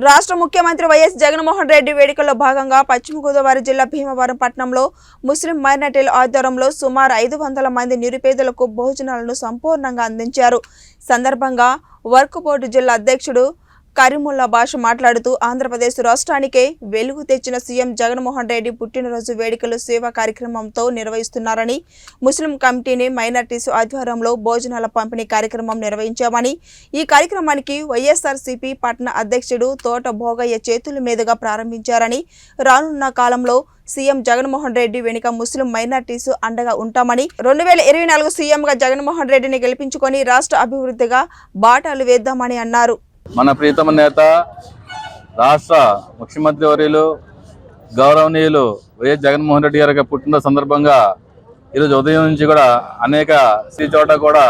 రాష్ట్ర ముఖ్యమంత్రి వైఎస్ జగన్మోహన్ రెడ్డి వేడుకల్లో భాగంగా పశ్చిమ గోదావరి జిల్లా భీమవరం పట్టణంలో ముస్లిం మైనారిటీల ఆధ్వర్యంలో సుమారు 500 మంది నిరుపేదలకు భోజనాలను సంపూర్ణంగా అందించారు. సందర్భంగా వర్క్ బోర్డు జిల్లా అధ్యక్షుడు కరీముల్లా బాష మాట్లాడుతూ ఆంధ్రప్రదేశ్ రాష్ట్రానికే వెలుగు తెచ్చిన సీఎం జగన్మోహన్ రెడ్డి పుట్టినరోజు వేడుకలు సేవా కార్యక్రమంతో నిర్వహిస్తున్నారని, ముస్లిం కమిటీని మైనారిటీస్ ఆధ్వర్యంలో భోజనాల పంపిణీ కార్యక్రమం నిర్వహించామని, ఈ కార్యక్రమానికి వైఎస్ఆర్సీపీ పట్టణ అధ్యక్షుడు తోట భోగయ్య చేతుల మీదుగా ప్రారంభించారని, రానున్న కాలంలో సీఎం జగన్మోహన్ రెడ్డి వెనుక ముస్లిం మైనారిటీస్ అండగా ఉంటామని, 2024 సీఎంగా జగన్మోహన్ రెడ్డిని గెలిపించుకొని రాష్ట్ర అభివృద్ధిగా బాటలు వేద్దామని అన్నారు. మన ప్రీతమ నేత రాష్ట్ర ముఖ్యమంత్రి వర్యులు గౌరవనీయులు వైఎస్ జగన్మోహన్ రెడ్డి గారి పుట్టినరోజు సందర్భంగా ఈరోజు ఉదయం నుంచి కూడా అనేక చోట కూడా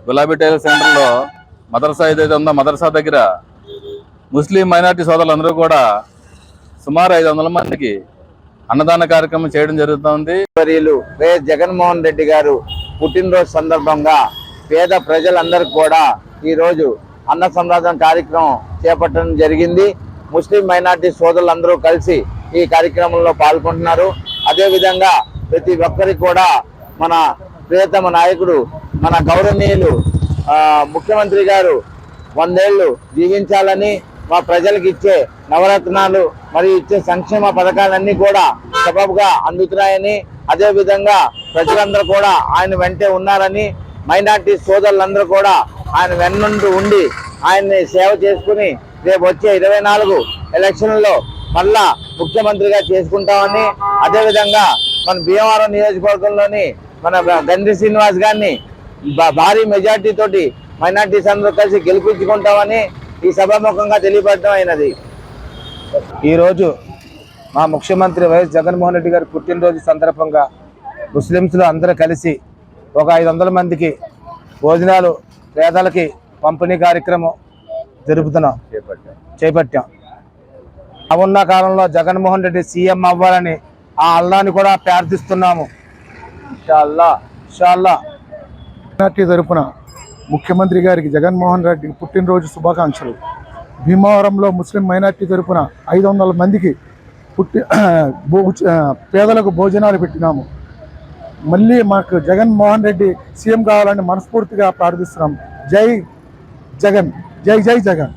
గులాబీ టైలర్ సెంటర్లో మదర్సా ఏదైతే ఉందో మదర్సా దగ్గర ముస్లిం మైనార్టీ సోదరులందరూ కూడా సుమారు 500 మందికి అన్నదాన కార్యక్రమం చేయడం జరుగుతుంది. వర్యులు వైఎస్ జగన్మోహన్ రెడ్డి గారు పుట్టినరోజు సందర్భంగా పేద ప్రజలందరూ కూడా ఈరోజు అన్న సంరాధన కార్యక్రమం చేపట్టడం జరిగింది. ముస్లిం మైనార్టీ సోదరులందరూ కలిసి ఈ కార్యక్రమంలో పాల్గొంటున్నారు. అదేవిధంగా ప్రతి ఒక్కరికి కూడా మన ప్రియతమ నాయకుడు మన గౌరవనీయులు ముఖ్యమంత్రి గారు 100 ఏళ్ళు జీవించాలని, మా ప్రజలకు ఇచ్చే నవరత్నాలు మరియు ఇచ్చే సంక్షేమ పథకాలన్నీ కూడా సబబుగా అందుతున్నాయని, అదేవిధంగా ప్రజలందరూ కూడా ఆయన వెంటే ఉన్నారని, మైనార్టీ సోదరులందరూ కూడా ఆయన వెన్నుండి ఉండి ఆయన్ని సేవ చేసుకుని రేపు వచ్చే 24 ఎలక్షన్లలో మళ్ళా ముఖ్యమంత్రిగా చేసుకుంటామని, అదేవిధంగా మన భీమవరం నియోజకవర్గంలోని మన గండి శ్రీనివాస్ గారిని భారీ మెజార్టీ తోటి మైనార్టీస్ అందరూ కలిసి గెలిపించుకుంటామని ఈ సభాముఖంగా తెలియపడటం అయినది. ఈరోజు మా ముఖ్యమంత్రి వైఎస్ జగన్మోహన్ రెడ్డి గారి పుట్టినరోజు సందర్భంగా ముస్లింస్లు అందరూ కలిసి ఒక 500 మందికి భోజనాలు పేదలకి పంపిణీ కార్యక్రమం చేపట్టాం. ఉన్న కాలంలో జగన్మోహన్ రెడ్డి సీఎం అవ్వాలని ఆ అల్లాని కూడా ప్రార్థిస్తున్నాము. మైనార్టీ తరపున ముఖ్యమంత్రి గారికి జగన్మోహన్ రెడ్డికి పుట్టినరోజు శుభాకాంక్షలు. భీమవరంలో ముస్లిం మైనార్టీ తరపున 500 మందికి పేదలకు భోజనాలు పెట్టినాము. మళ్ళీ మాకు జగన్మోహన్ రెడ్డి సీఎం కావాలని మనస్ఫూర్తిగా ప్రార్థిస్తున్నాం. జై జగన్, జై జై జగన్.